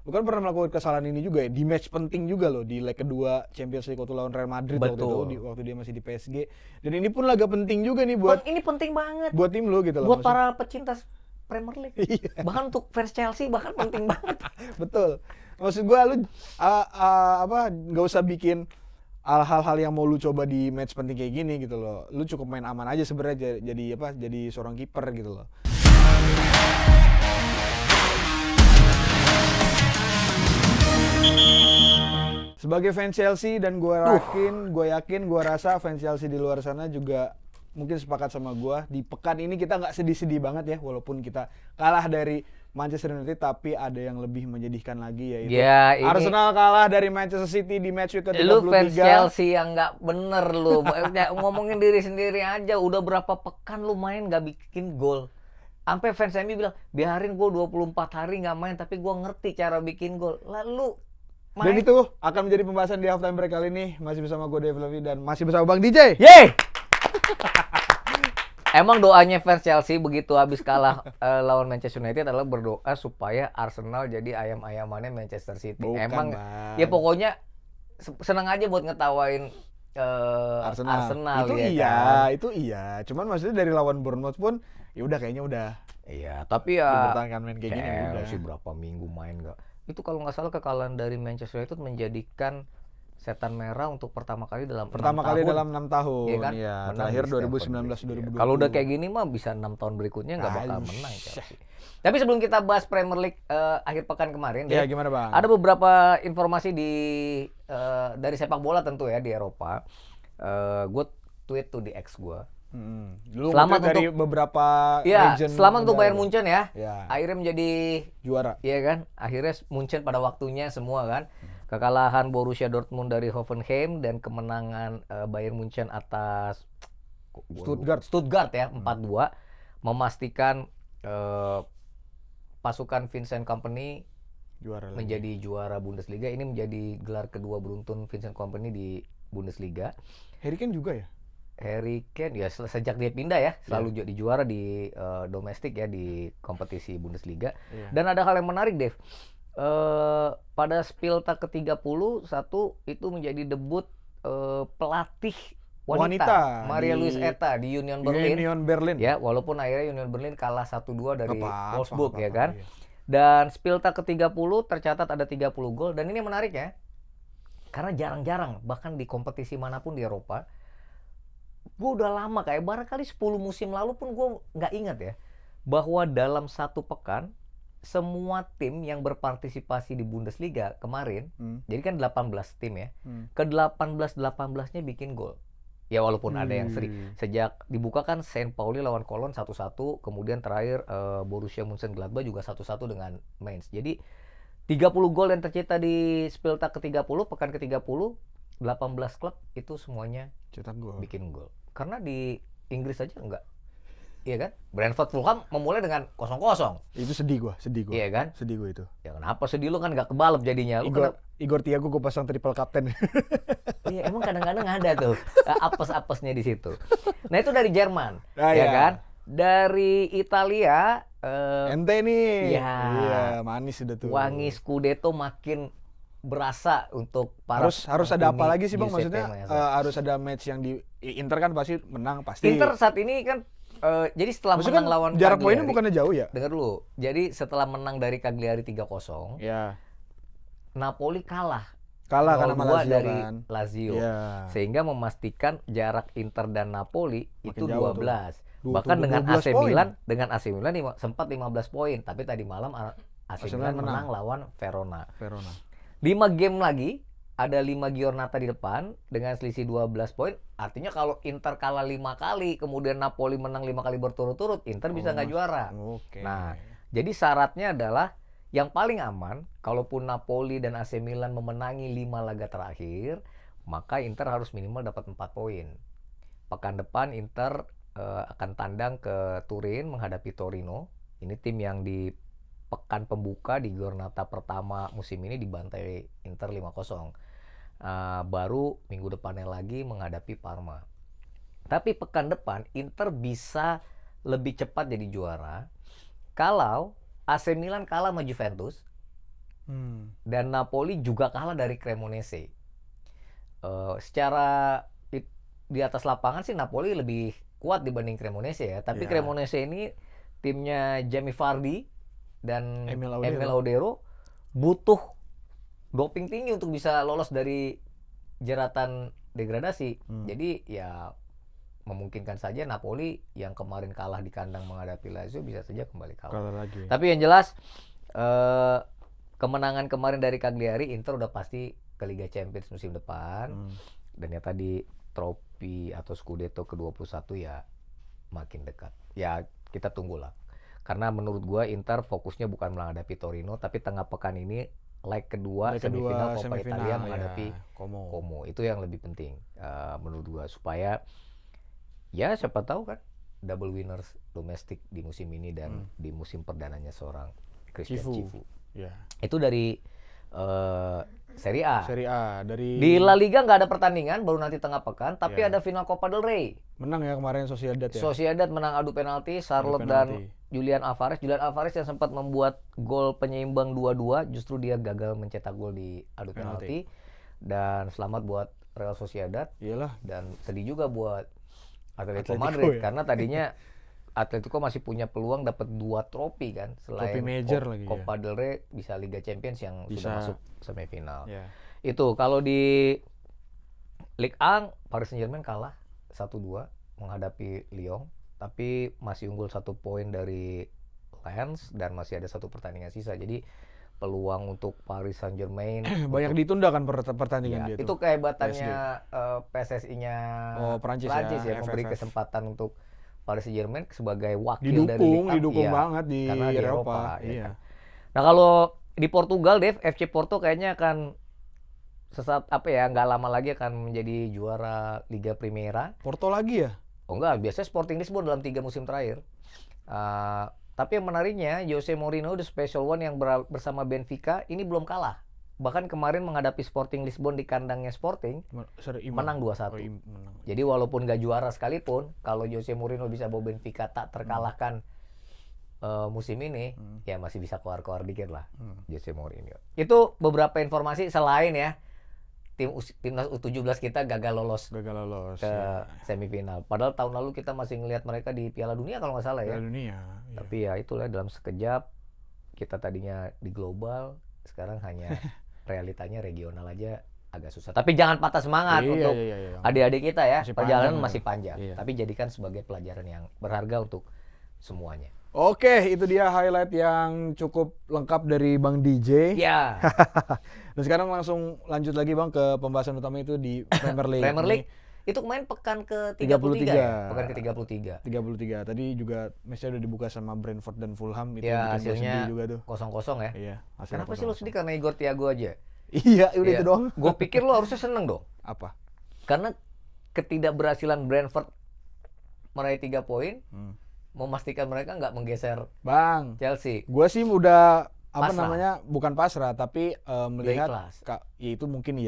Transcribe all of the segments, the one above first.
Lu kan pernah melakukan kesalahan ini juga ya, di match penting juga loh, di leg kedua Champions League waktu lawan Real Madrid waktu dia masih di PSG. Dan ini pun laga penting juga nih buat ini penting banget buat tim lu gitu loh. buat para pecinta Premier League. Bahkan untuk fans Chelsea bahkan penting banget. Betul. Maksud gua lu nggak usah bikin hal-hal yang mau lu coba di match penting kayak gini gitu loh. Lu cukup main aman aja sebenarnya jadi seorang kiper gitu loh. Sebagai fans Chelsea dan gue rasa fans Chelsea di luar sana juga mungkin sepakat sama gue. Di pekan ini kita nggak sedih-sedih banget ya, walaupun kita kalah dari Manchester United, tapi ada yang lebih menyedihkan lagi yaitu Arsenal kalah dari Manchester City di match week ke-33. Lu fans Chelsea yang nggak bener lu. Ngomongin diri sendiri aja, udah berapa pekan lu main nggak bikin gol. Sampai fans MU bilang, biarin gue 24 hari nggak main tapi gue ngerti cara bikin gol. Lalu dan itu akan menjadi pembahasan di halftime break kali ini. Masih bersama gue Dave Levi dan masih bersama Bang DJ. Yeay! Emang doanya fans Chelsea begitu habis kalah lawan Manchester United adalah berdoa supaya Arsenal jadi ayam-ayamannya Manchester City. Bukan, emang Bang. Ya pokoknya senang aja buat ngetawain Arsenal itu ya iya, kan? Itu iya. Cuman maksudnya dari lawan Bournemouth pun ya udah kayaknya udah. Iya, tapi ya dipertahankan main kayak gini udah. Sih berapa minggu main enggak. Itu kalau nggak salah kekalahan dari Manchester United menjadikan setan merah untuk pertama kali dalam 6 tahun. Iya kan? Ya, terakhir 2019-2020. Kalau udah kayak gini mah bisa 6 tahun berikutnya nggak bakal menang Chelsea. Tapi sebelum kita bahas Premier League akhir pekan kemarin, ya gimana Bang? Ada beberapa informasi dari sepak bola tentu ya di Eropa. Gue tweet tuh di X gue. Selamat dari beberapa region. Selamat untuk Bayern Munchen ya. Akhirnya menjadi juara. Iya kan? Akhirnya Munchen pada waktunya semua kan. Kekalahan Borussia Dortmund dari Hoffenheim dan kemenangan Bayern Munchen atas Stuttgart ya 4-2 memastikan pasukan Vincent Kompany menjadi juara Bundesliga. Ini menjadi gelar kedua beruntun Vincent Kompany di Bundesliga. Harry Kane juga ya? Harry Kane ya sejak dia pindah ya selalu jadi juara di domestik ya di kompetisi Bundesliga. Dan ada hal yang menarik Dave. Pada Spieltag ke-31 itu menjadi debut pelatih wanita Maria Luis Eta di Union Berlin. Ya, walaupun akhirnya Union Berlin kalah 1-2 dari Wolfsburg ya kan. Iya. Dan Spieltag ke-30 tercatat ada 30 gol dan ini menarik ya. Karena jarang-jarang bahkan di kompetisi manapun di Eropa, gue udah lama kayak barangkali 10 musim lalu pun gue nggak ingat ya bahwa dalam satu pekan semua tim yang berpartisipasi di Bundesliga kemarin, jadi kan 18 tim ya, ke 18-18-nya bikin gol. Ya walaupun ada yang sejak dibuka kan Saint Pauli lawan Cologne 1-1, kemudian terakhir Borussia Mönchengladbach juga 1-1 dengan Mainz. Jadi 30 gol yang tercipta di Spieltag ke-30, pekan ke-30, 18 klub itu semuanya cetak gol. Bikin gol. Karena di Inggris aja enggak. Iya kan? Brentford Fulham memulai dengan 0-0. Itu sedih gua. Iya kan? Sedih gua itu. Ya kenapa sedih lu kan enggak kebalap jadinya. Igor Thiago gua pasang triple captain. Iya, emang kadang-kadang ada tuh apes-apesnya di situ. Nah, itu dari Jerman, ya kan? Dari Italia ente nih. Iya, manis udah tuh. Wangi Scudetto makin berasa untuk para harus ada apa lagi sih Bang, maksudnya harus ada match yang di Inter kan pasti menang pasti. Inter saat ini kan jadi setelah maksudnya menang lawan jarak poinnya bukannya jauh ya? Dengar dulu. Jadi setelah menang dari Cagliari 3-0, ya. Napoli kalah karena Lazio dari kan. Lazio. Sehingga memastikan jarak Inter dan Napoli makin itu 12. Bahkan dengan AC Milan sempat 15 poin, tapi tadi malam AC Milan menang lawan Verona. 5 game lagi, ada 5 giornata di depan dengan selisih 12 poin. Artinya kalau Inter kalah 5 kali, kemudian Napoli menang 5 kali berturut-turut, Inter bisa nggak juara. Nah, jadi syaratnya adalah yang paling aman, kalaupun Napoli dan AC Milan memenangi 5 laga terakhir, maka Inter harus minimal dapat 4 poin. Pekan depan Inter akan tandang ke Turin menghadapi Torino. Ini tim yang di pekan pembuka di giornata pertama musim ini dibantai Inter 5-0. Baru minggu depannya lagi menghadapi Parma. Tapi pekan depan Inter bisa lebih cepat jadi juara kalau AC Milan kalah sama Juventus dan Napoli juga kalah dari Cremonese. Secara di atas lapangan sih Napoli lebih kuat dibanding Cremonese ya, tapi Cremonese ini timnya Jamie Vardy dan Emil Audero butuh doping tinggi untuk bisa lolos dari jeratan degradasi. Jadi ya memungkinkan saja Napoli yang kemarin kalah di kandang menghadapi Lazio bisa saja kembali kalah lagi. Tapi yang jelas kemenangan kemarin dari Cagliari, Inter udah pasti ke Liga Champions musim depan. Dan ya tadi trofi atau Scudetto ke-21 ya makin dekat. Ya kita tunggulah. Karena menurut gua Inter fokusnya bukan menghadapi Torino, tapi tengah pekan ini leg kedua semifinal Coppa Italia menghadapi Como. Itu yang lebih penting menurut gua, supaya ya siapa tahu kan double winners domestik di musim ini dan di musim perdananya seorang Christian Cifu. Itu dari Serie A. Di La Liga nggak ada pertandingan, baru nanti tengah pekan, tapi ada final Copa del Rey. Menang ya kemarin Sociedad ya. Sociedad menang adu penalti, Charlotte dan Julian Alvarez. Julian Alvarez yang sempat membuat gol penyeimbang 2-2, justru dia gagal mencetak gol di adu penalti. Dan selamat buat Real Sociedad. Iyalah. Dan sedih juga buat Atletico Madrid karena tadinya Atletico masih punya peluang dapat 2 trofi kan, selain Copa del Rey, bisa Liga Champions yang sudah masuk semifinal. Itu kalau di Ligue 1 Paris Saint-Germain kalah 1-2 menghadapi Lyon, tapi masih unggul 1 poin dari Lens dan masih ada 1 pertandingan sisa. Jadi peluang untuk Paris Saint-Germain banyak ditunda kan pertandingan dia itu kehebatannya PSSI-nya Prancis ya, memberi kesempatan untuk Paris Saint-Germain sebagai wakil didukung banget di karena di Eropa. Ya kan? Nah kalau di Portugal, Dev, FC Porto kayaknya akan nggak lama lagi akan menjadi juara Liga Primeira. Porto lagi ya? Oh enggak, biasanya Sporting Lisbon dalam 3 musim terakhir. Tapi yang menariknya, Jose Mourinho, the special one yang bersama Benfica, ini belum kalah. Bahkan kemarin menghadapi Sporting Lisbon di kandangnya Sporting, menang 2-1. Jadi walaupun gak juara sekalipun, kalau Jose Mourinho bisa bawa Benfica tak terkalahkan musim ini, ya masih bisa keluar-keluar dikit lah Jose Mourinho. Itu beberapa informasi selain ya, timnas U17 kita gagal lolos ke semifinal. Padahal tahun lalu kita masih ngelihat mereka di Piala Dunia kalau nggak salah ya. Piala Dunia. Tapi ya itulah, dalam sekejap kita tadinya di global, sekarang hanya realitanya regional aja agak susah. Tapi jangan patah semangat untuk adik-adik kita ya. Perjalanan masih panjang. Tapi jadikan sebagai pelajaran yang berharga untuk semuanya. Oke, itu dia highlight yang cukup lengkap dari Bang DJ. Ya. Dan sekarang langsung lanjut lagi Bang ke pembahasan utama itu di Premier League. Premier League itu kemarin pekan ke-33 ya? Pekan ke-33. 33. Tadi juga match-nya udah dibuka sama Brentford dan Fulham, itu ya, bikin gue sedih juga tuh. 0-0 ya. Iya, kenapa sih lo sedih karena Igor Thiago aja? Iya, udah itu doang. Gue pikir lo harusnya seneng dong. Apa? Karena ketidakberhasilan Brentford meraih 3 poin memastikan mereka nggak menggeser Bang Chelsea. Gue sih udah pasrah. bukan pasrah, tapi melihat ya itu mungkin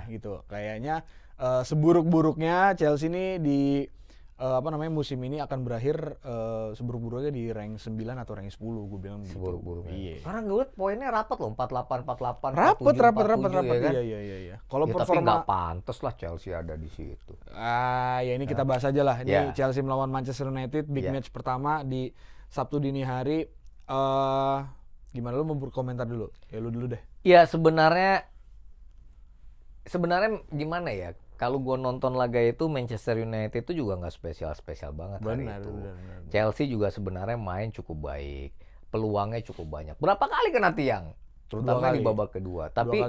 gitu. Kayaknya seburuk-buruknya Chelsea ini di musim ini akan berakhir seburuk-buruknya di rank 9 atau rank 10, gue bilang gitu. Seburuk-buruknya. Iya. Karena gue liat poinnya rapat loh, 48, 47, rapat. ya kan? Iya. Kalau ya, performa, tapi nggak pantas lah Chelsea ada di situ. Ya ini kita bahas aja lah. Ini Chelsea melawan Manchester United, big match pertama di Sabtu dini hari. Gimana, lu mau berkomentar dulu? Ya lu dulu deh. Ya sebenarnya gimana ya? Kalau gue nonton laga itu, Manchester United itu juga nggak spesial banget hari itu. Benar. Chelsea juga sebenarnya main cukup baik, peluangnya cukup banyak. Berapa kali kena tiang, terutama di babak kedua. Tapi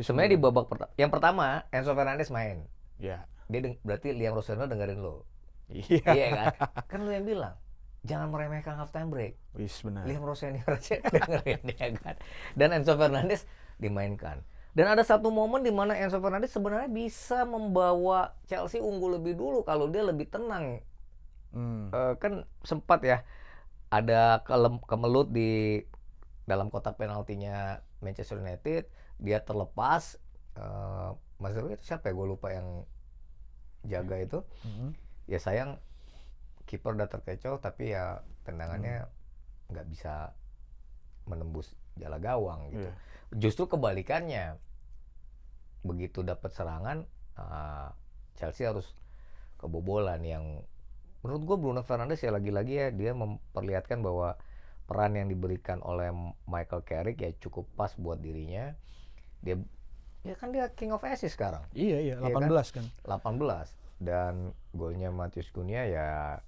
sebenarnya di babak yang pertama Enzo Fernandez main. Iya. Dia berarti Liam Rosselló dengerin lo. Iya kan? Kan lo yang bilang jangan meremehkan half time break. Benar. Liam Rosselló aja dengerin dia kan. Dan Enzo Fernandez dimainkan. Dan ada satu momen di mana Enzo Fernandez sebenarnya bisa membawa Chelsea unggul lebih dulu kalau dia lebih tenang. Kan sempat ya ada kemelut di dalam kotak penaltinya Manchester United, dia terlepas. Siapa ya, gue lupa yang jaga itu. Ya sayang kiper udah terkecoh, tapi ya tendangannya nggak bisa menembus jala gawang gitu. Justru kebalikannya, begitu dapat serangan, Chelsea harus kebobolan. Yang menurut gue Bruno Fernandes ya lagi-lagi ya dia memperlihatkan bahwa peran yang diberikan oleh Michael Carrick ya cukup pas buat dirinya. Dia king of assist sekarang. Iya 18 kan. 18 dan golnya Matheus Cunha ya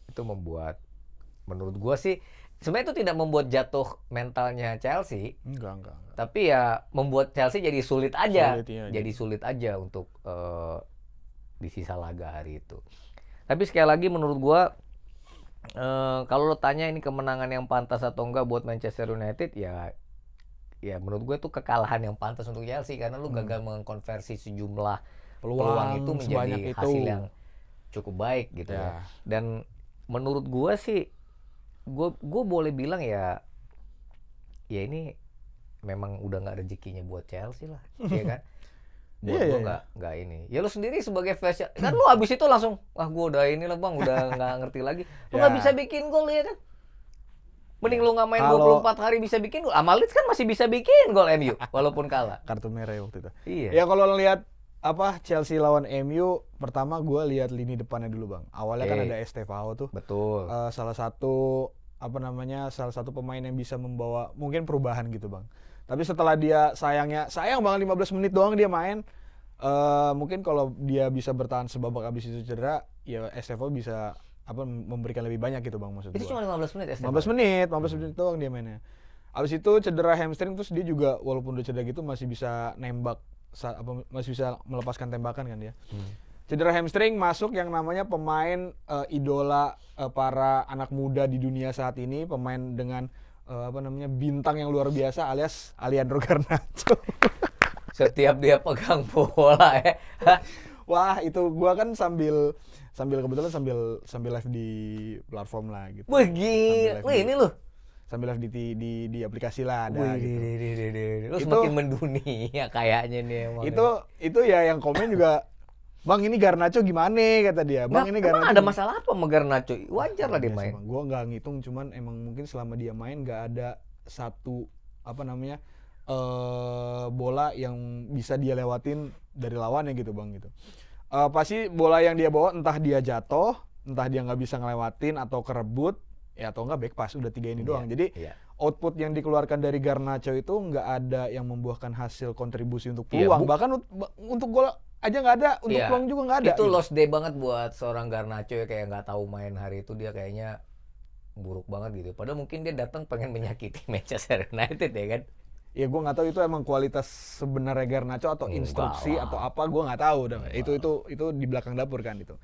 itu membuat, menurut gue sih sebenarnya itu tidak membuat jatuh mentalnya Chelsea. Enggak. Tapi ya membuat Chelsea jadi sulit aja. Jadi Sulit aja untuk di sisa laga hari itu. Tapi sekali lagi menurut gua kalau lo tanya ini kemenangan yang pantas atau enggak buat Manchester United, ya menurut gue itu kekalahan yang pantas untuk Chelsea karena lu gagal mengkonversi sejumlah peluang itu menjadi hasil yang cukup baik gitu ya. Dan menurut gua sih gue boleh bilang ya ini memang udah nggak rezekinya buat Chelsea lah, ya kan? Buat gue nggak ini. Ya lu sendiri sebagai fans kan lu abis itu langsung gue udah ini lah bang, udah nggak ngerti lagi. Lu nggak bisa bikin gol ya kan? Mending lu nggak main 24 hari bisa bikin gol. Leeds kan masih bisa bikin gol MU walaupun kalah. Kartu merah waktu itu. Iya. Ya kalau lihat Chelsea lawan MU, pertama gue lihat lini depannya dulu bang. Awalnya kan ada Estevao tuh. Betul. Salah satu pemain yang bisa membawa mungkin perubahan gitu bang. Tapi setelah dia sayang banget 15 menit doang dia main. Mungkin kalau dia bisa bertahan sebabak habis itu cedera, ya Estevao bisa memberikan lebih banyak gitu bang maksud Itu gua. cuma 15 menit Estevao. 15 menit doang dia mainnya. Habis itu cedera hamstring, terus dia juga walaupun udah cedera gitu masih bisa nembak, masih bisa melepaskan tembakan kan dia. Cedera hamstring, masuk yang namanya pemain idola para anak muda di dunia saat ini, pemain dengan bintang yang luar biasa alias Alejandro Garnacho. Setiap dia pegang bola ya. Wah, itu gua kan sambil kebetulan sambil live di platform lah gitu. Wih gila, ini loh. Sambil live di aplikasi lah ada gitu. Lu semakin mendunia kayaknya nih emang. Itu ya yang komen juga, "Bang, ini Garnacho gimana?" kata dia. "Bang, ini Garnacho." Emang ada masalah apa sama Garnacho? Wajar lah dia main. Gua nggak ngitung, cuman emang mungkin selama dia main nggak ada satu bola yang bisa dia lewatin dari lawannya gitu bang gitu. Pasti bola yang dia bawa entah dia jatuh, entah dia nggak bisa ngelewatin atau kerebut, ya atau nggak back pass, udah 3 ini doang. Jadi output yang dikeluarkan dari Garnacho itu nggak ada yang membuahkan hasil kontribusi untuk peluang. Bahkan untuk gol aja nggak ada, untuk peluang juga nggak ada. Itu lost day banget buat seorang Garnacho ya, kayak nggak tahu main hari itu, dia kayaknya buruk banget gitu. Padahal mungkin dia datang pengen menyakiti Manchester United ya kan. Ya gue nggak tahu itu emang kualitas sebenarnya Garnacho atau instruksi atau apa, gue nggak tahu. Itu di belakang dapur kan itu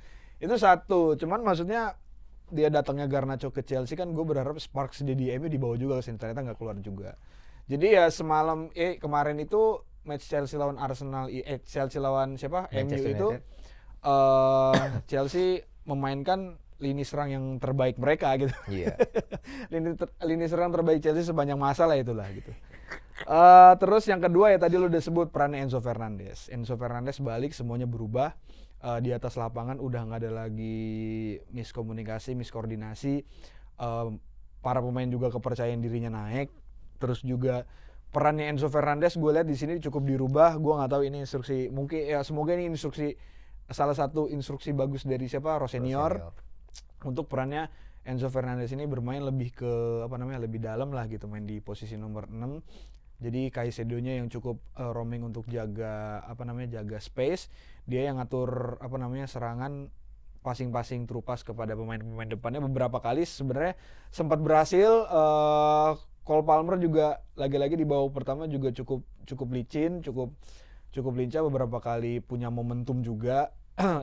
satu. Cuman maksudnya dia datangnya Garnacho ke Chelsea kan gue berharap Sparks di MU dibawa juga ke sini, ternyata nggak keluar juga. Jadi ya semalam kemarin itu match Chelsea lawan Arsenal, Chelsea lawan siapa? MU itu Chelsea memainkan lini serang yang terbaik mereka gitu. Iya. lini serang terbaik Chelsea sepanjang masa lah itulah gitu. Terus yang kedua ya tadi lu udah sebut peran Enzo Fernandez. Enzo Fernandez balik, semuanya berubah. Di atas lapangan udah nggak ada lagi miskomunikasi, miskoordinasi. Para pemain juga kepercayaan dirinya naik. Terus juga perannya Enzo Fernandez gue lihat di sini cukup dirubah. Gue nggak tahu ini instruksi, mungkin ya semoga ini instruksi, salah satu instruksi bagus dari siapa, Rosenior. Untuk perannya Enzo Fernandez ini bermain lebih ke lebih dalam lah gitu, main di posisi nomor 6. Jadi Caicedo-nya yang cukup roaming untuk jaga jaga space, dia yang ngatur serangan, passing true pass kepada pemain-pemain depannya beberapa kali sebenarnya sempat berhasil. Cole Palmer juga lagi-lagi di babak pertama juga cukup licin, cukup lincah, beberapa kali punya momentum juga.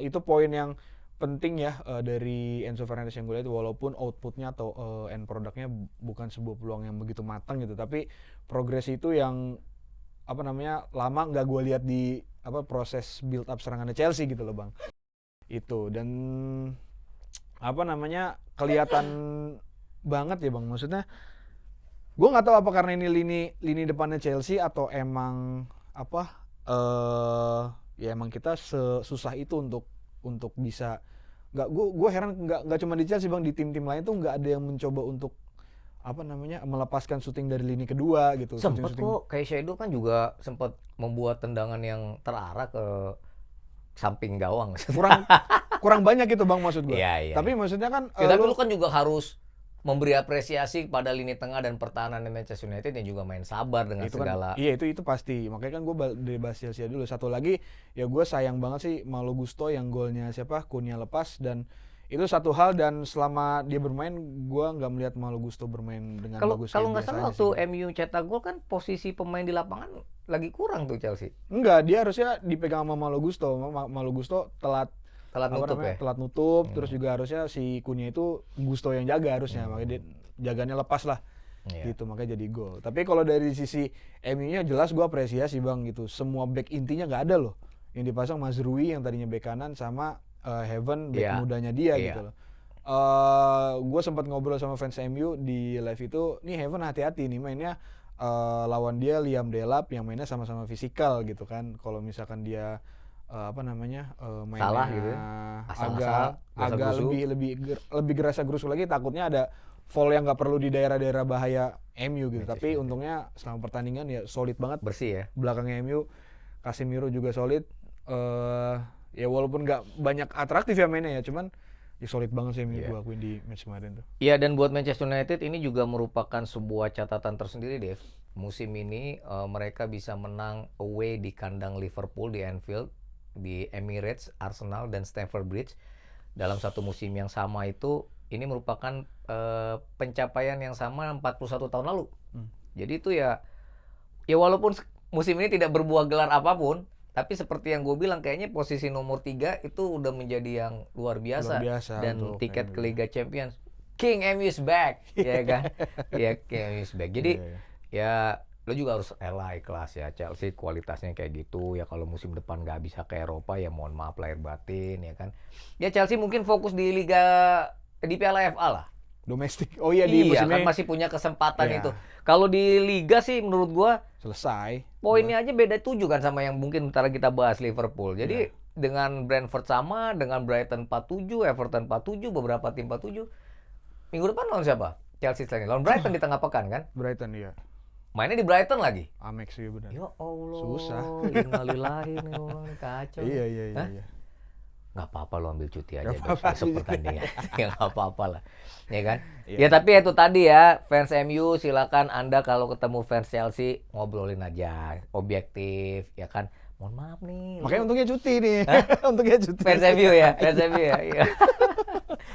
Itu poin yang penting ya dari Enzo Fernandez yang gue lihat, walaupun outputnya atau end produknya bukan sebuah peluang yang begitu matang gitu, tapi progres itu yang lama nggak gue lihat di proses build up serangannya Chelsea gitu loh bang. Itu dan kelihatan banget ya bang, maksudnya gue nggak tahu apa karena ini lini depannya Chelsea atau emang ya emang kita sesusah itu untuk bisa. Gue heran nggak cuma di Chelsea bang, di tim-tim lain tuh nggak ada yang mencoba untuk melepaskan syuting dari lini kedua gitu. Sempet Syuting-syuting. kok, kayak Shadow kan juga sempat membuat tendangan yang terarah ke samping gawang. kurang banyak itu Bang maksud gua. Iya. Tapi maksudnya kan Ya, tapi lu kan juga harus memberi apresiasi kepada lini tengah dan pertahanan Manchester United yang juga main sabar dengan itu kan, segala. iya itu pasti. Makanya kan gue dari bahas Chelsea dulu. Satu lagi ya gue sayang banget sih Malo Gusto yang golnya Cunha lepas, dan itu satu hal, dan selama dia bermain gue nggak melihat Malo Gusto bermain dengan bagus. Kalau nggak biasa salah aja waktu sih. MU cetak gol kan posisi pemain di lapangan lagi kurang tuh Chelsea. Enggak, dia harusnya dipegang sama Malo Gusto. Malo Gusto telat telat nutup, terus juga harusnya si Cunha itu Gusto yang jaga harusnya, makanya dia jaganya lepas lah. Gitu, makanya jadi gol. Tapi kalau dari sisi MU-nya jelas gue apresiasi Bang gitu. Semua back intinya nggak ada loh. Yang dipasang Mazrui yang tadinya back kanan sama Heaven back mudanya dia gitu loh. Gue sempat ngobrol sama fans MU di live itu, nih Heaven hati-hati nih mainnya, lawan dia Liam Delap yang mainnya sama-sama fisikal gitu kan. Kalau misalkan dia mainnya salah gitu ya. agak lebih gerasa gerusu lagi, takutnya ada foul yang nggak perlu di daerah-daerah bahaya MU gitu. Tapi untungnya selama pertandingan ya solid banget, bersih ya. belakangnya MU. Casemiro juga solid, ya walaupun nggak banyak atraktif ya mainnya ya, cuman ya solid banget sih MU, gua akuin di match kemarin tuh. Iya, dan buat Manchester United ini juga merupakan sebuah catatan tersendiri, Dev. Musim ini mereka bisa menang away di kandang Liverpool di Anfield, di Emirates, Arsenal, dan Stamford Bridge dalam satu musim yang sama. Itu ini merupakan pencapaian yang sama 41 tahun lalu. Jadi itu ya walaupun musim ini tidak berbuah gelar apapun, tapi seperti yang gue bilang, kayaknya posisi nomor 3 itu udah menjadi yang luar biasa dan tiket ke Liga Champions, King MU is back. Ya kan? Ya, King MU is back. Jadi ya lo juga harus rela ikhlas ya, Chelsea kualitasnya kayak gitu ya. Kalau musim depan nggak bisa ke Eropa ya mohon maaf lahir batin ya kan. Ya Chelsea mungkin fokus di Piala FA lah. Domestik. Oh iya, di musim kan ini masih punya kesempatan itu. Kalau di Liga sih menurut gua selesai. Poinnya aja beda 7 kan sama yang mungkin ntar kita bahas Liverpool. Jadi dengan Brentford sama, dengan Brighton 47, Everton 47, beberapa tim 47. Minggu depan lawan siapa? Chelsea selain lawan Brighton di tengah pekan kan? Brighton iya. Mainnya di Brighton lagi. Amex sih benar. Ya Allah. Susah. Innalillahi nih orang kacau. Iya. Nggak apa-apa lo ambil cuti aja besok pertandingan. Ya nggak apa-apa lah. Ya kan? Ya tapi itu tadi ya, fans MU silakan Anda kalau ketemu fans Chelsea ngobrolin aja, objektif ya kan. Mohon maaf nih. Makanya untungnya cuti nih. Untungnya cuti. Fans MU ya, fans MU ya. Iya.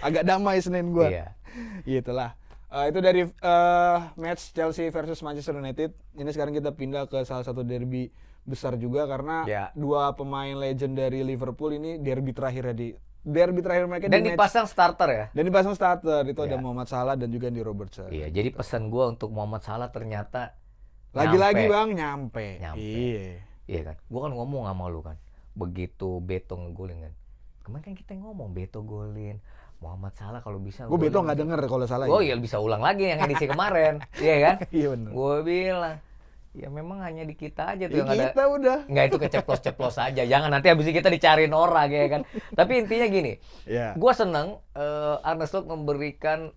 Agak damai Senin gua. Iya. Itulah. Itu dari match Chelsea versus Manchester United. Ini sekarang kita pindah ke salah satu derby besar juga, karena dua pemain legend dari Liverpool ini derby terakhir mereka dan dipasang starter ya. Dan dipasang starter itu ada Muhammad Salah dan juga Andy Robertson. Iya, jadi pesan gua untuk Muhammad Salah ternyata lagi-lagi Bang nyampe. Iya kan. Gua kan ngomong sama lu kan. Begitu Beto ngegolin kan. Kemarin kan kita ngomong Beto golin. Muhammad Salah kalau bisa. Gue Beto nggak denger kalau salah. Oh iya, bisa ulang lagi yang edisi kemarin. Iya kan? Iya benar. Gue bilang, ya memang hanya di kita aja tuh yang kita ada. Udah. Nggak, itu keceplos-ceplos aja. Jangan nanti habis kita dicariin orang ya kan. Tapi intinya gini, gue seneng Arne Slot memberikan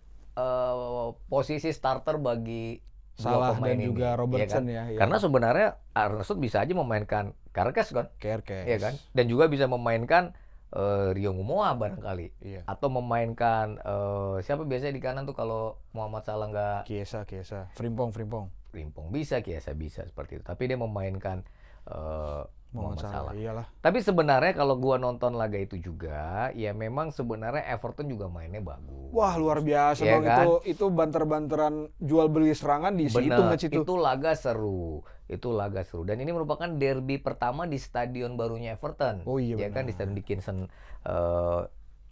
posisi starter bagi Salah dua pemain dan ini, juga Robertson ya ya. Karena sebenarnya Arne Slot bisa aja memainkan Kerkes kan. Kerkes. Iya kan? Dan juga bisa memainkan Rio Ngumoa barangkali, atau memainkan siapa biasanya di kanan tuh kalau Muhammad Salah nggak Chiesa, Frimpong bisa seperti itu, tapi dia memainkan Muhammad Salah. Iyalah. Tapi sebenarnya kalau gua nonton laga itu juga, ya memang sebenarnya Everton juga mainnya bagus. Wah luar biasa ya Bang, kan? itu banter-banteran jual beli serangan di situ match itu. Itu laga seru. Dan ini merupakan derby pertama di stadion barunya Everton. Oh iya ya kan, di Stadion Dickinson.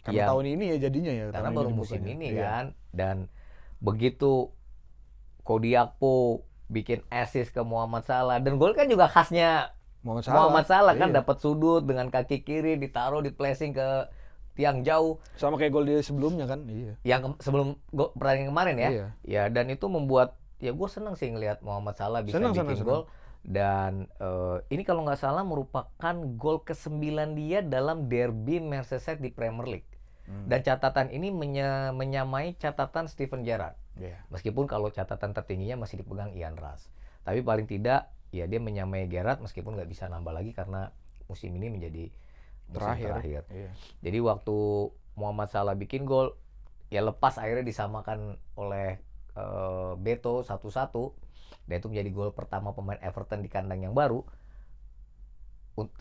Karena tahun ini ya jadinya ya. Karena baru musim ini kan. Dan begitu Cody Gakpo bikin assist ke Muhammad Salah, dan gol kan juga khasnya Muhammad Salah kan, dapat sudut dengan kaki kiri ditaruh di placing ke tiang jauh. Sama kayak gol dia sebelumnya kan. Iya. Yang sebelum pertandingan kemarin ya. Iya. Ya, dan itu membuat ya gue seneng sih ngelihat Muhammad Salah bisa bikin gol. Dan ini kalau nggak salah merupakan gol ke-9 dia dalam derby Merseyside di Premier League. Dan catatan ini menyamai catatan Steven Gerrard. Yeah. Meskipun kalau catatan tertingginya masih dipegang Ian Rush. Tapi paling tidak ya dia menyamai Gerrard meskipun nggak bisa nambah lagi karena musim ini menjadi musim terakhir. Iya. Jadi waktu Muhammad Salah bikin gol, ya lepas akhirnya disamakan oleh Beto 1-1. Dan itu menjadi gol pertama pemain Everton di kandang yang baru.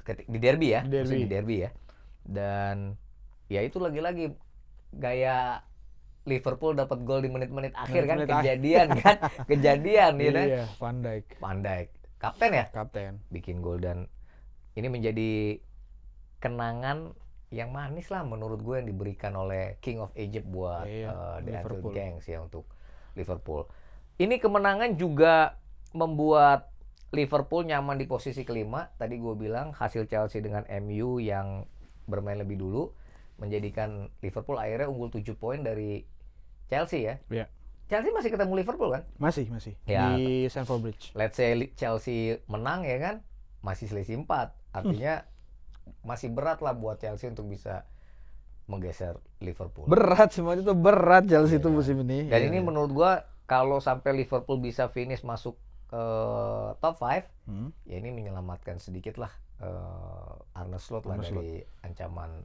Di derby ya, maksudnya di derby ya. Dan ya itu lagi-lagi gaya Liverpool dapat gol di menit-menit akhir kan, kejadian kan, kejadian ya kan. Iya, Van Dijk. Kapten ya? Kapten. Bikin gol dan ini menjadi kenangan yang manis lah menurut gue yang diberikan oleh King of Egypt buat The Anfield Gangs ya untuk Liverpool. Ini kemenangan juga membuat Liverpool nyaman di posisi kelima. Tadi gue bilang hasil Chelsea dengan MU yang bermain lebih dulu menjadikan Liverpool akhirnya unggul 7 poin dari Chelsea ya. Iya. Chelsea masih ketemu Liverpool kan? Masih. Ya, di Stamford Bridge. Let's say Chelsea menang ya kan, masih selisih 4. Artinya masih berat lah buat Chelsea untuk bisa menggeser Liverpool. Berat semuanya tuh berat Chelsea itu musim ini. Dan ini menurut gua kalau sampai Liverpool bisa finish masuk top 5, ya ini menyelamatkan sedikit lah Arne Slot lah dari ancaman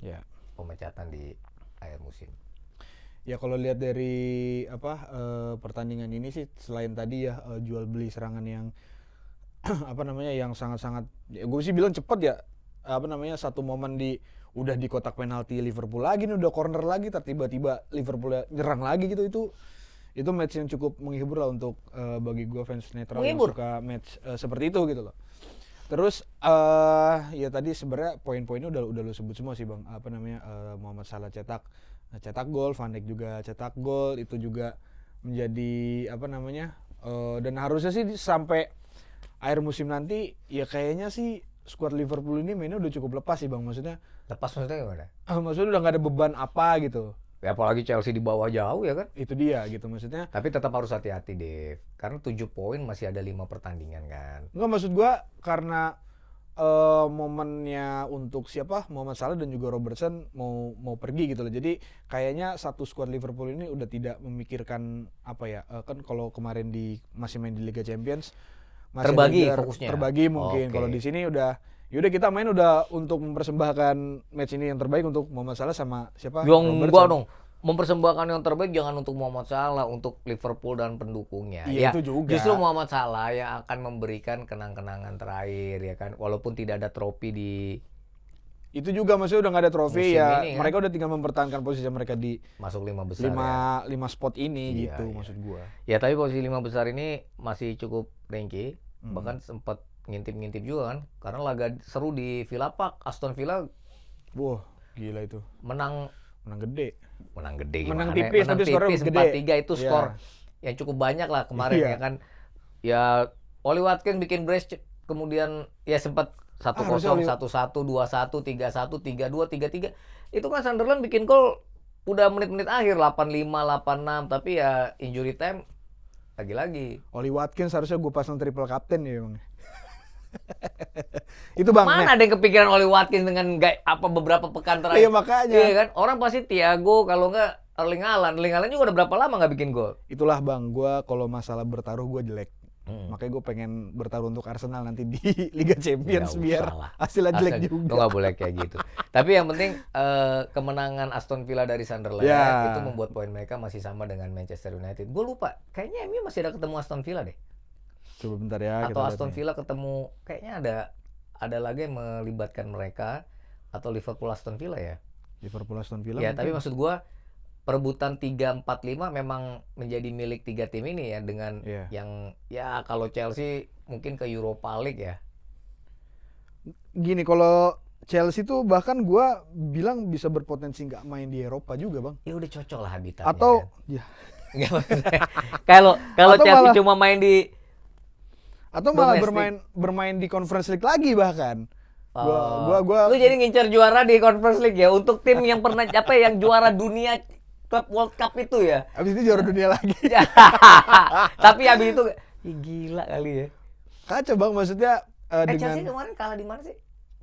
pemecatan di akhir musim. Ya kalau lihat dari pertandingan ini sih selain tadi ya jual beli serangan yang yang sangat-sangat gue sih bilang cepat ya, satu momen udah di kotak penalti Liverpool lagi nih, udah corner lagi, tiba-tiba Liverpool nyerang lagi gitu. Itu match yang cukup menghibur lah untuk bagi gue fans netral yang suka match seperti itu gitu loh. Terus ya tadi sebenarnya poin-poinnya udah lu sebut semua sih Bang. Muhammad Salah cetak gol, Van Dijk juga cetak gol, itu juga menjadi dan harusnya sih sampai akhir musim nanti ya kayaknya sih skuad Liverpool ini mainnya udah cukup lepas sih Bang, maksudnya. Lepas maksudnya gimana? Maksudnya udah nggak ada beban apa gitu. Ya apalagi Chelsea di bawah jauh ya kan? Itu dia gitu maksudnya. Tapi tetap harus hati-hati Dev, karena 7 poin masih ada 5 pertandingan kan. Enggak, maksud gua karena momennya untuk Muhammad Salah dan juga Robertson mau pergi gitu loh. Jadi kayaknya satu skuad Liverpool ini udah tidak memikirkan kan kalau kemarin masih main di Liga Champions masih terbagi fokusnya. Terbagi mungkin. Kalau di sini udah kita main udah untuk mempersembahkan match ini yang terbaik untuk Muhammad Salah sama Robertson. Mempersembahkan yang terbaik jangan untuk Muhammad Salah, untuk Liverpool dan pendukungnya. Iya, itu juga. Justru Muhammad Salah yang akan memberikan kenang-kenangan terakhir ya kan, walaupun tidak ada trofi di. Itu juga maksudnya udah nggak ada trofi ya. Ini, kan? Mereka udah tinggal mempertahankan posisi mereka di masuk 5 besar. 5 spot ini gitu maksud gua. Ya tapi posisi 5 besar ini masih cukup ringkih. Bahkan sempat ngintip-ngintip juga kan, karena laga seru di Villa Park, Aston Villa. Wah, gila itu. Menang gede gimana? Menang tipis 4-3 itu skor yang cukup banyak lah kemarin ya kan. Ya Oli Watkins bikin brace, kemudian ya sempat 1-0, 1-1, 2-1, 3-1, 3-2, 3-3. Itu kan Sunderland bikin gol udah menit-menit akhir 8-5, 8-6, tapi ya injury time lagi-lagi. Oli Watkins harusnya gue pasang triple captain ya Bang. Itu Bang. Mana ada yang kepikiran Oli Watkins dengan beberapa pekan terakhir? Iya makanya. Iya kan, orang pasti Thiago, kalau enggak Erling Haaland juga udah berapa lama nggak bikin gol. Itulah Bang, gue kalau masalah bertaruh gue jelek. Makanya gue pengen bertaruh untuk Arsenal nanti di Liga Champions biar hasilnya jelek juga. Lo nggak boleh kayak gitu. Tapi yang penting kemenangan Aston Villa dari Sunderland itu membuat poin mereka masih sama dengan Manchester United. Gue lupa, kayaknya MU masih ada ketemu Aston Villa deh. Coba bentar ya. Atau Aston Villa ketemu, kayaknya ada lagi yang melibatkan mereka, atau Liverpool Aston Villa ya. Liverpool Aston Villa. Ya mungkin. Tapi maksud gue perebutan 3-4-5 memang menjadi milik 3 tim ini ya, dengan yang ya kalau Chelsea mungkin ke Europa League ya. Gini, kalau Chelsea tuh bahkan gue bilang bisa berpotensi nggak main di Eropa juga Bang. Ya udah cocok lah habitatnya. Atau kalau Chelsea cuma main di malah bermain di Conference League lagi bahkan. Gua lu jadi ngincer juara di Conference League ya untuk tim yang pernah yang juara dunia Club World Cup itu ya. Abis itu juara dunia lagi. Tapi abis itu gila kali ya. Kacau Bang, maksudnya dengan Chelsea kemarin kalah di mana sih?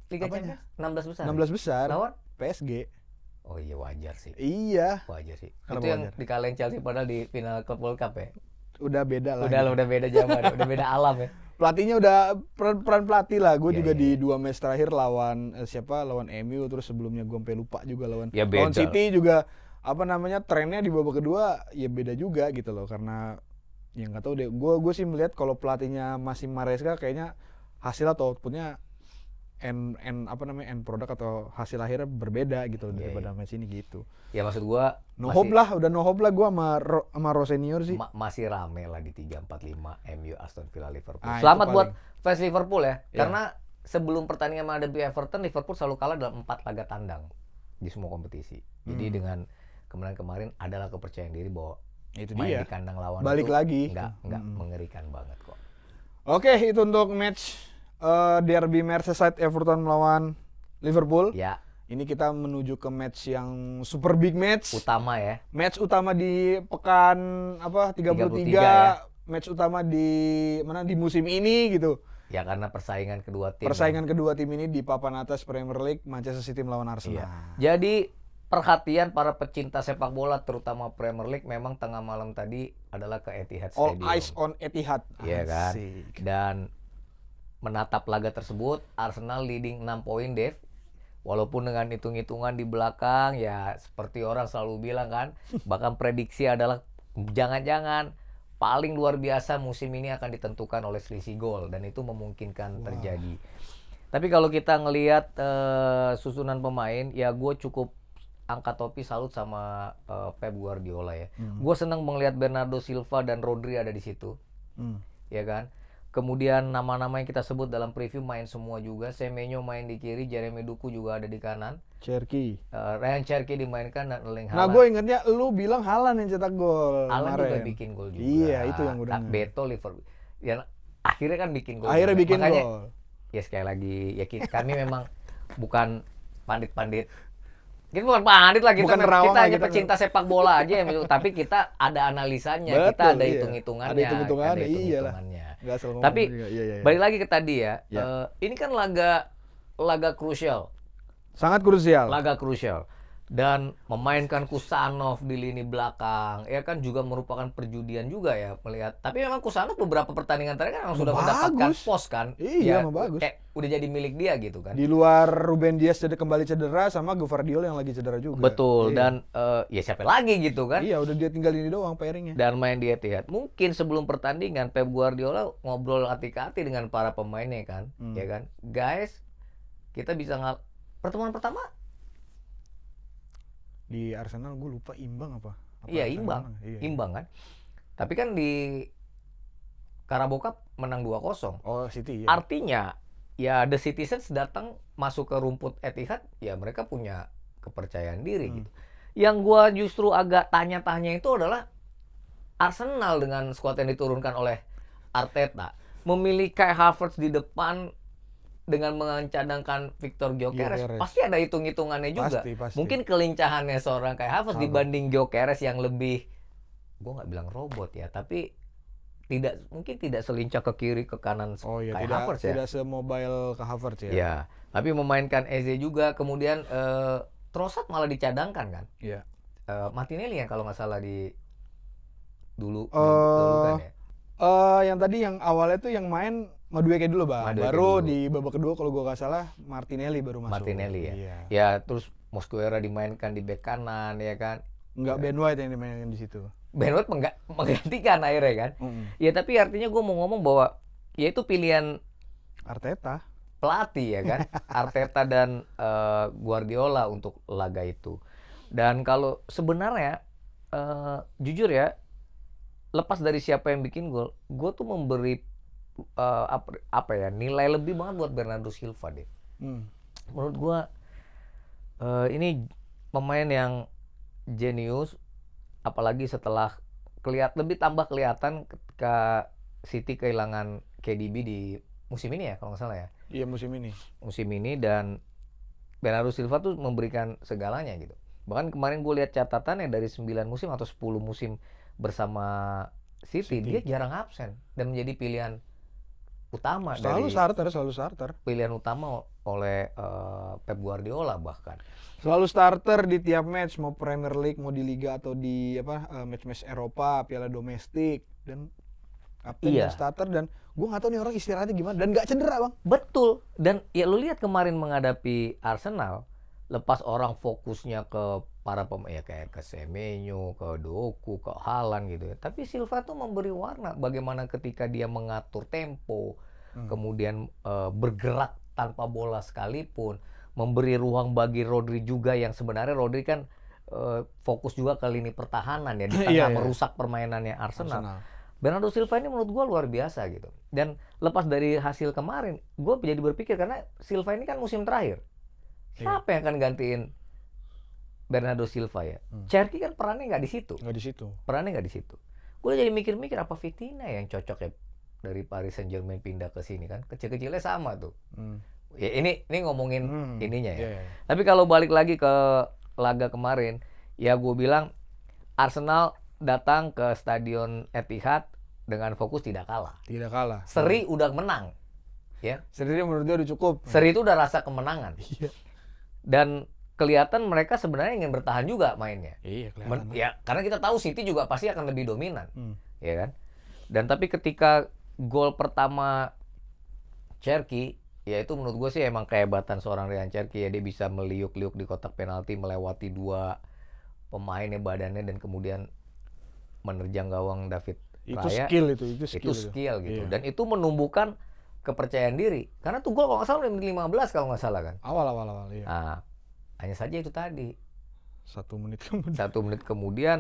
Liga Champions 16 besar. 16 besar. Lawan PSG. Oh iya wajar sih. Iya. Wajar sih. Kenapa Itu yang wajar? dikalahin Chelsea padahal di final Club World Cup ya. Udah beda lah. Udah beda zaman, udah beda alam ya. Pelatihnya udah peran pelatih lah. Gue Iya, juga iya, di iya. 2 match terakhir lawan lawan MU, terus sebelumnya gue sampai lupa juga lawan Ya, beda. City juga trennya di babak kedua ya beda juga gitu loh, karena ya nggak tahu deh. Gue sih melihat kalau pelatihnya masih Maresca kayaknya hasil atau outputnya end product atau hasil akhirnya berbeda gitu loh daripada match ini gitu. Ya maksud gua No hope lah gue sama Rosenior sih. masih rame lah di 3-4-5 MU, Aston Villa, Liverpool. Ah, itu Selamat paling. buat fans Liverpool ya. Ya. Karena sebelum pertandingan menghadapi Everton, Liverpool selalu kalah dalam 4 laga tandang di semua kompetisi. Jadi dengan kemenangan kemarin adalah kepercayaan diri bahwa Itu main dia. di kandang lawan Balik itu lagi. nggak mengerikan banget kok. Oke, itu untuk match derby Merseyside Everton melawan Liverpool. Ya, Ini kita menuju ke match yang super big match. utama ya. Match utama di pekan 33, 33 ya. Match utama di musim ini gitu. Ya karena persaingan kedua tim. Persaingan kedua tim ini di papan atas Premier League, Manchester City melawan Arsenal. Iya. Jadi perhatian para pecinta sepak bola terutama Premier League memang tengah malam tadi adalah ke Etihad All Stadium. eyes on Etihad. Iya kan. Asik. Dan menatap laga tersebut, Arsenal leading 6 poin, Dev. Walaupun dengan hitung-hitungan di belakang, ya seperti orang selalu bilang kan, bahkan prediksi adalah jangan-jangan paling luar biasa musim ini akan ditentukan oleh selisih gol, dan itu memungkinkan terjadi. Tapi kalau kita ngelihat susunan pemain, ya gue cukup angkat topi salut sama Pep Guardiola ya. Gue senang melihat Bernardo Silva dan Rodri ada di situ, ya kan. Kemudian nama-nama yang kita sebut dalam preview main semua juga. Semenyo main di kiri, Jeremy Doku juga ada di kanan. Cherky. Ryan Cherky dimainkan dan Erling Nah, Haaland. gue ingetnya lu bilang Haaland yang cetak gol Haaland juga kemarin. bikin gol juga. Iya, itu yang gue dengar. Beto Liverpool. Ya akhirnya kan bikin gol. Akhirnya juga. bikin Makanya, gol. ya sekali lagi ya kami memang bukan pandit-pandit. Kita bukan pandit lah, Bukan kita nerawang lah, hanya kita pecinta sepak bola aja ya, tapi kita ada analisanya, kita Betul, ada iya. hitung-hitungannya. Ada hitung-hitungannya, ada iyalah. hitung-hitungannya. Nggak asal ngomong Tapi juga. Iya. balik lagi ke tadi ya, Ya. ini kan laga krusial, Sangat krusial. dan memainkan Kusanov di lini belakang, ya kan juga merupakan perjudian juga ya melihat. Tapi memang Kusanov beberapa pertandingan terakhir kan sudah mendapatkan Bagus. pos kan, Iya, ya, bagus. udah jadi milik dia gitu kan. Di luar Ruben Dias kembali cedera sama Gvardiol yang lagi cedera juga. Betul, Iya. dan ya siapa lagi gitu kan. Iya, udah dia tinggal ini doang pairingnya. Dan main di Etihad. Mungkin sebelum pertandingan Pep Guardiola ngobrol hati-hati dengan para pemainnya kan, ya kan. Guys, kita bisa pertemuan pertama Di Arsenal gue lupa imbang apa? iya Arsenal imbang. menang? Iya. Imbang kan. Tapi kan di Carabao Cup menang 2-0. Oh, City ya. Artinya ya The Citizens datang masuk ke rumput Etihad, ya mereka punya kepercayaan diri gitu. Yang gua justru agak tanya-tanya itu adalah Arsenal dengan skuad yang diturunkan oleh Arteta memilih Kai Havertz di depan dengan mencadangkan Victor Gyökeres. Gyökeres. Pasti ada hitung-hitungannya juga. Pasti. Mungkin kelincahannya seorang Kai Havertz dibanding Gyökeres yang lebih, gua nggak bilang robot ya, tapi mungkin tidak selincah ke kiri ke kanan Oh iya, Kai tidak Havertz ya. tidak semobile ke Havertz ya. Ya, tapi memainkan Eze juga, kemudian Trossard malah dicadangkan kan. Iya. Martinelli yang kalau nggak salah di dulu kan ya. Yang tadi yang awalnya tuh yang main Madueke dulu, Bang. Madueke Baru dulu. di babak kedua kalau gua nggak salah Martinelli baru masuk. Martinelli ya. Iya. Ya, terus Mosquera dimainkan di bek kanan ya kan. Enggak Ben White yang dimainin di situ. Ben White menggantikan akhirnya kan. Ya tapi artinya gue mau ngomong bahwa ya itu pilihan Arteta. pelatih ya kan. Arteta dan Guardiola untuk laga itu. Dan kalau sebenarnya jujur ya, lepas dari siapa yang bikin gol, gue tuh memberi apa ya, nilai lebih banget buat Bernardo Silva deh. Menurut gue ini pemain yang jenius, apalagi setelah lebih tambah kelihatan ketika City kehilangan KDB di musim ini ya kalau nggak salah ya. Iya, musim ini. Dan Bernardo Silva tuh memberikan segalanya gitu. Bahkan kemarin gue lihat catatannya dari 9 musim atau 10 musim bersama City, dia jarang absen dan menjadi pilihan utama Selalu starter. pilihan utama oleh Pep Guardiola bahkan. Selalu starter di tiap match, mau Premier League, mau di Liga atau di match-match Eropa, Piala Domestik, dan kapten dan starter. Dan gue nggak tahu nih orang istirahatnya gimana dan nggak cedera, Bang. Betul. Dan ya lu lihat kemarin menghadapi Arsenal, lepas orang fokusnya ke para pemain ya kayak ke Semenyo, ke Doku, ke Haaland gitu ya. Tapi Silva tuh memberi warna bagaimana ketika dia mengatur tempo, kemudian bergerak tanpa bola sekalipun, memberi ruang bagi Rodri juga yang sebenarnya Rodri kan fokus juga ke lini pertahanan ya di tengah merusak permainannya Arsenal. Bernardo Silva ini menurut gue luar biasa gitu. Dan lepas dari hasil kemarin, gue jadi berpikir karena Silva ini kan musim terakhir. Siapa yang akan gantiin Bernardo Silva ya? Cherki kan perannya nggak di situ. Perannya nggak di situ. Gue jadi mikir-mikir apa Vitina yang cocok ya dari Paris Saint-Germain pindah ke sini kan? Kecil-kecilnya sama tuh. Ya ini ngomongin ininya ya. Tapi kalau balik lagi ke laga kemarin, ya gue bilang Arsenal datang ke Stadion Etihad dengan fokus tidak kalah. Seri udah menang. Ya. Seri menurut dia udah cukup. Seri itu udah rasa kemenangan. Dan kelihatan mereka sebenarnya ingin bertahan juga mainnya. Iya, kelihatan. Ya, karena kita tahu City juga pasti akan lebih dominan. Ya kan? Dan tapi ketika gol pertama Cherki, ya itu menurut gue sih emang kehebatan seorang Ryan Cherki ya, dia bisa meliuk-liuk di kotak penalti melewati dua pemainnya badannya dan kemudian menerjang gawang David Raya. Itu skill gitu. Dan itu menumbuhkan kepercayaan diri. Karena tuh gol kalau nggak salah menit 15 kalau nggak salah kan. Awal iya. Nah, hanya saja itu tadi. 1 menit kemudian. 1 menit kemudian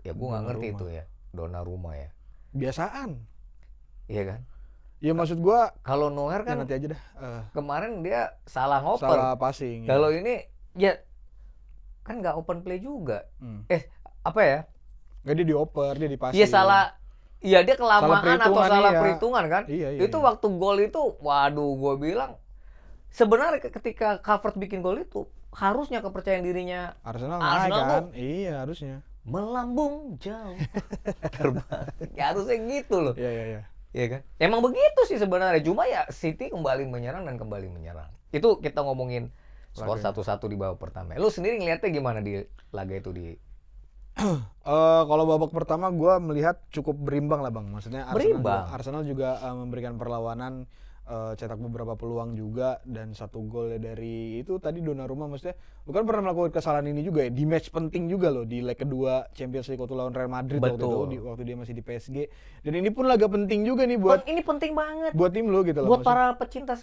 ya gue nggak ngerti itu ya. Donnarumma ya. Biasaan. Iya kan? Ya maksud gua kalau Neuer kan nanti aja dah. Kemarin dia salah ngoper. Salah passing. Kalau ini ya kan nggak open play juga. Apa ya? Nggak, dia dioper, dia dipasing. Iya salah. Iya dia kelamaan atau salah perhitungan kan? Iya, itu waktu gol itu, waduh, gue bilang sebenarnya ketika Havertz bikin gol itu harusnya kepercayaan dirinya Arsenal naik kan? Iya harusnya. Melambung jauh, terbang. Ya harusnya gitu loh. Iya. Iya kan? Emang begitu sih sebenarnya. Cuma ya City kembali menyerang. Itu kita ngomongin skor 1-1 di babak pertama. Lu sendiri ngeliatnya gimana di laga itu di? Kalau babak pertama gue melihat cukup berimbang lah, Bang. Maksudnya Arsenal juga memberikan perlawanan, cetak beberapa peluang juga dan 1 gol dari itu tadi Donnarumma. Maksudnya bukan pernah melakukan kesalahan ini juga ya di match penting juga loh, di leg kedua Champions League waktu lawan Real Madrid waktu dia masih di PSG. Dan ini pun laga penting juga nih buat ini penting banget buat tim lo gitu loh. Buat para pecinta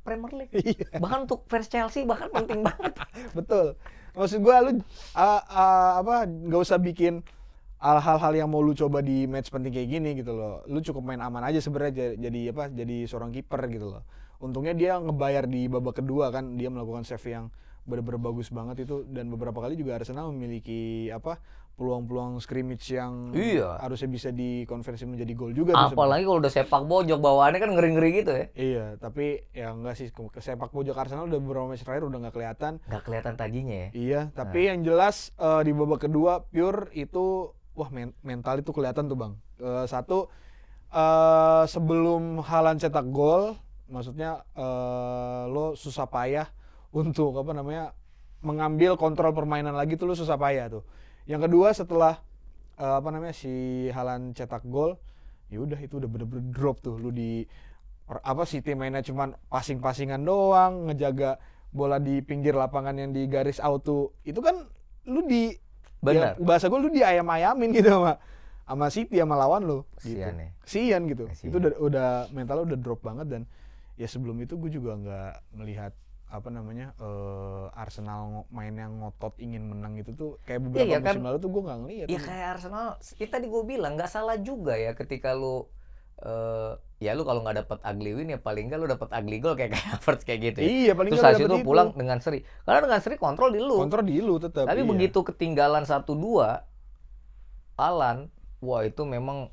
Premier League. Bahkan untuk fans Chelsea bahkan penting banget. Betul. Maksud gue lu nggak usah bikin hal-hal yang mau lu coba di match penting kayak gini gitu loh. Lu cukup main aman aja sebenarnya jadi seorang kiper gitu loh. Untungnya dia ngebayar di babak kedua kan, dia melakukan save yang benar-benar bagus banget itu, dan beberapa kali juga Arsenal memiliki peluang-peluang scrimmage yang harusnya bisa dikonversi menjadi gol juga. Apalagi kalau udah sepak pojok bawaannya kan ngeri-ngeri gitu ya. Iya, tapi ya enggak sih, ke sepak pojok Arsenal udah beberapa match terakhir udah nggak kelihatan. Nggak kelihatan tajinya ya. Iya, tapi yang jelas di babak kedua pure itu mental itu kelihatan tuh, Bang. Sebelum Haaland cetak gol, maksudnya lo susah payah untuk mengambil kontrol permainan lagi tuh, lo susah payah tuh. Yang kedua setelah si Haaland cetak gol, ya udah itu udah bener-bener drop tuh. Lu City mainnya cuman passing-passingan doang, ngejaga bola di pinggir lapangan yang di garis auto. Itu kan lu benar. Ya, bahasa gue lu ayam-ayamin gitu sama City, sama lawan lu. Kesian gitu. Itu udah mentalnya udah drop banget. Dan ya sebelum itu gue juga nggak melihat Arsenal main yang ngotot ingin menang gitu tuh kayak beberapa musim lalu tuh gue nggak ngeliat. Iya kayak Arsenal, tadi gue bilang nggak salah juga ya ketika lu lu kalau nggak dapat ugly win ya paling nggak lu dapat ugly goal kayak Havertz kayak gitu ya. Iya, paling terus habis itu pulang dengan seri. Karena dengan seri kontrol di lu tetap. Tapi begitu ketinggalan 1-2 Haaland, wah itu memang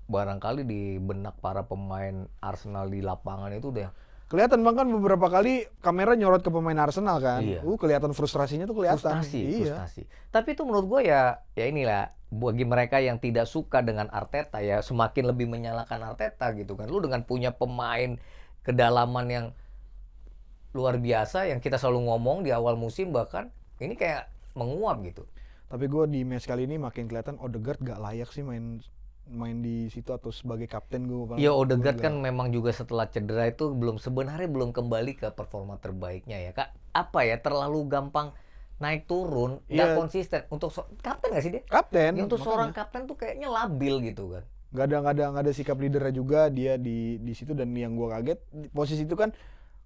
barangkali di benak para pemain Arsenal di lapangan itu udah Kelihatan Bang kan beberapa kali kamera nyorot ke pemain Arsenal kan. Iya. Kelihatan frustrasinya tuh kelihatan. Frustasi. Tapi itu menurut gue ya inilah bagi mereka yang tidak suka dengan Arteta ya semakin lebih menyalahkan Arteta gitu kan. Lu dengan punya pemain kedalaman yang luar biasa yang kita selalu ngomong di awal musim bahkan ini kayak menguap gitu. Tapi gue di match kali ini makin kelihatan Odegaard gak layak sih main di situ atau sebagai kapten gue. Iya Odegaard kan memang juga setelah cedera itu sebenarnya belum kembali ke performa terbaiknya ya Kak. Apa ya terlalu gampang naik turun, nggak konsisten. Untuk kapten nggak sih dia? Kapten. Ya, untuk seorang kapten tuh kayaknya labil gitu kan. Nggak ada sikap leadernya juga dia di situ dan yang gue kaget posisi itu kan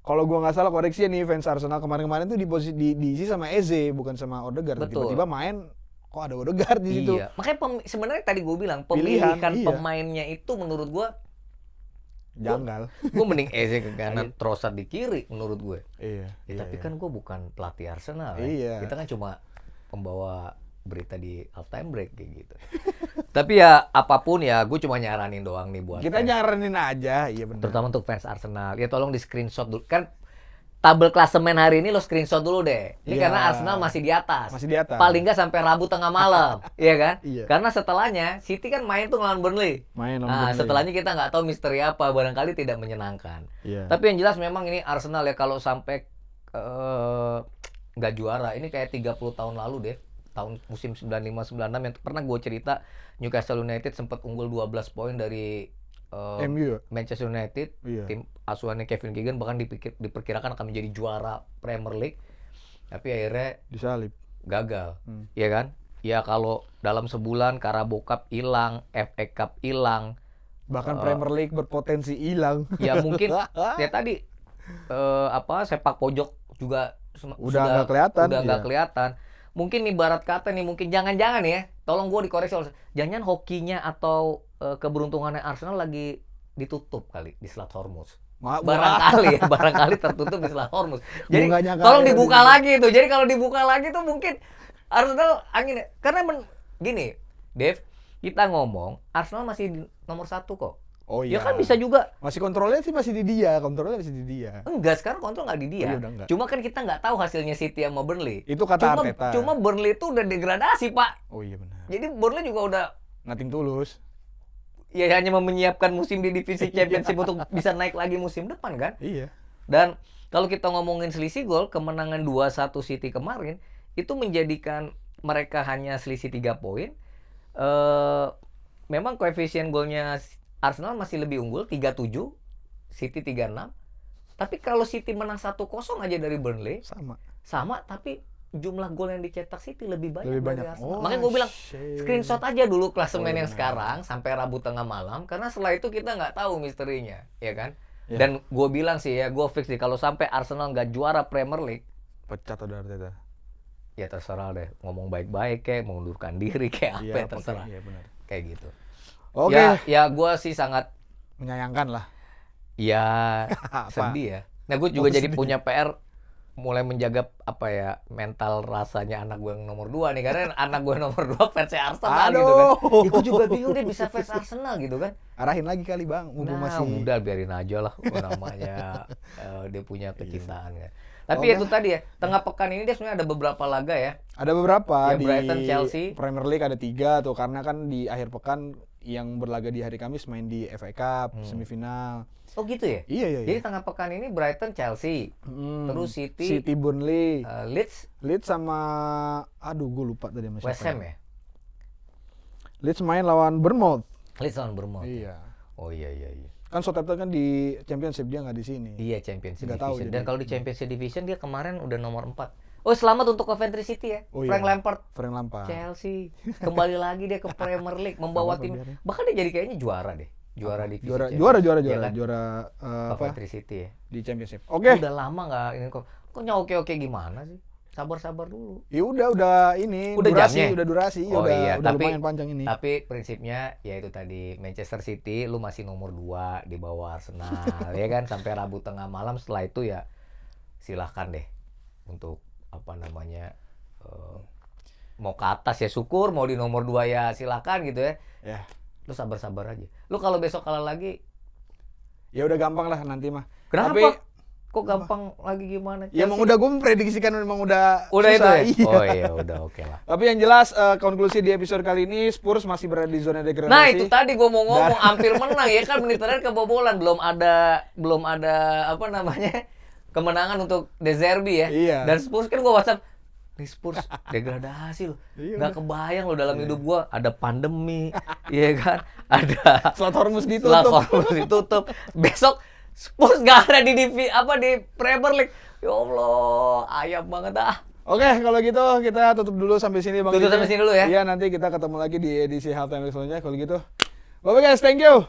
kalau gue nggak salah koreksi ya nih fans Arsenal kemarin tuh di posisi diisi sama Eze bukan sama Odegaard. Tiba-tiba main kok ada Odegaard di situ. Iya. Makanya sebenarnya tadi gue bilang pemilihan pemainnya itu menurut gue janggal. Gue mending Eze ke kanan, Trossard di kiri menurut gue. Iya. Tapi kan gue bukan pelatih Arsenal. Iya. Kita kan cuma pembawa berita di halftime break kayak gitu. Tapi ya apapun ya, gue cuma nyaranin doang nih buat kita fans. Nyaranin aja, iya benar. Terutama untuk fans Arsenal. Ya tolong di screenshot dulu. Kan tabel klasemen hari ini lo screenshot dulu deh. Ini karena Arsenal masih di atas. Paling nggak sampai Rabu tengah malam, iya kan? Iya. Karena setelahnya City kan main tuh ngelawan Burnley. Setelahnya kita nggak tahu misteri apa, barangkali tidak menyenangkan. Iya. Tapi yang jelas memang ini Arsenal ya kalau sampai nggak juara, ini kayak 30 tahun lalu deh. Tahun musim 95-96 yang pernah gue cerita Newcastle United sempat unggul 12 poin dari MU. Manchester United, tim asuhannya Kevin Keegan bahkan diperkirakan akan menjadi juara Premier League, tapi akhirnya disalib, gagal, ya kan? Ya kalau dalam sebulan Carabao Cup hilang, FA Cup hilang, bahkan Premier League berpotensi hilang. Ya mungkin ya tadi sepak pojok juga udah nggak kelihatan. Mungkin ibarat kata nih, mungkin jangan-jangan ya, tolong gue dikoreksi, jangan hokinya atau keberuntungannya Arsenal lagi ditutup kali di Selat Hormuz. Barangkali tertutup di Selat Hormuz. Jadi tolong dibuka lagi itu. Jadi kalau dibuka lagi tuh mungkin Arsenal angin. Karena gini, Dev, kita ngomong Arsenal masih di nomor 1 kok. Oh iya. Ya kan bisa juga. Kontrolnya masih di dia. Enggak, sekarang kontrol nggak di dia. Cuma kan kita nggak tahu hasilnya City sama Burnley. Itu kata Arteta. Cuma Burnley itu udah degradasi, Pak. Oh iya benar. Jadi Burnley juga udah nothing tulus. Ya hanya menyiapkan musim di divisi Championship untuk bisa naik lagi musim depan kan? Iya. Dan kalau kita ngomongin selisih gol, kemenangan 2-1 City kemarin itu menjadikan mereka hanya selisih 3 poin. Memang koefisien golnya Arsenal masih lebih unggul 3-7, City 3-6. Tapi kalau City menang 1-0 aja dari Burnley, sama tapi jumlah gol yang dicetak City lebih banyak dari Arsenal. Makanya gue bilang screenshot aja dulu klasemen yang sekarang sampai Rabu tengah malam, karena setelah itu kita nggak tahu misterinya, ya kan? Ya. Dan gue bilang sih ya, gue fix sih kalau sampai Arsenal nggak juara Premier League, pecat udah Arteta. Ya terserah deh, ngomong baik-baik kayak mengundurkan diri kayak apa, terserah. Iya benar. Kayak gitu. Oke. Ya gue sih sangat menyayangkan lah. Ya sedih ya. Nah gue juga jadi punya PR mulai menjaga mental rasanya anak gue yang nomor 2 nih, karena anak gue nomor 2 fans Arsenal gitu kan. Ya, gue juga bingung dia bisa fans Arsenal gitu kan. Arahin lagi kali Bang, udah biarin aja lah namanya dia punya kecintaan kan. Tapi itu tadi ya, tengah pekan ini dia sebenarnya ada beberapa laga ya. Ada beberapa ya, di Brighton, Chelsea. Premier League ada 3 tuh, karena kan di akhir pekan yang berlaga di hari Kamis main di FA Cup semifinal. Oh gitu ya? Iya. Jadi tengah pekan ini Brighton, Chelsea, terus City, Burnley, Leeds sama gue lupa tadi sama siapa. West Ham ya? Leeds main lawan Bournemouth. Iya. Oh iya. Kan Southampton kan di Championship, dia nggak di sini. Iya, Championship Division. Dan jadi. kalau di Championship Division dia kemarin udah nomor 4. Oh, selamat untuk Coventry City ya. Frank Lampard. Chelsea. Kembali lagi dia ke Premier League, membawa tim. Bahkan dia jadi kayaknya juara deh. Juara divisi. Juara Coventry City ya. Di Championship. Oke. Udah lama nggak ini kok. Koknya oke gimana sih? Sabar dulu. Ya udah ini durasi. Udah lumayan panjang ini. Tapi prinsipnya ya itu tadi, Manchester City lu masih nomor 2 di bawah Arsenal ya kan, sampai Rabu tengah malam. Setelah itu ya silahkan deh untuk mau ke atas ya syukur, mau di nomor 2 ya silahkan gitu ya. Ya. Lu sabar aja. Lu kalau besok kalah lagi ya udah gampang lah nanti mah. Kenapa? Tapi Kok gampang lagi gimana? Ya emang udah gue memprediksikan emang udah Udah itu susah, ya? iya. Oh iya, udah oke lah. Tapi yang jelas konklusi di episode kali ini Spurs masih berada di zona degradasi. Nah itu tadi gue mau ngomong hampir menang ya kan, menit terakhir kebobolan, belum ada apa namanya kemenangan untuk De Zerbi ya. Iya. Dan Spurs kan gue WhatsApp, nih Spurs degradasi loh. Iya, Nggak kebayang loh dalam hidup gue ada pandemi, iya kan, ada Selat Hormuz setelah ditutup. Hormuz ditutup. Besok Spurs gak ada di Premier League. Ya Allah, ayam banget ah. Oke, kalau gitu kita tutup dulu sampai sini Bang. Tutup DJ. sampai sini dulu ya. Iya, nanti kita ketemu lagi di edisi halftime selanjutnya kalau gitu. Bye guys, thank you.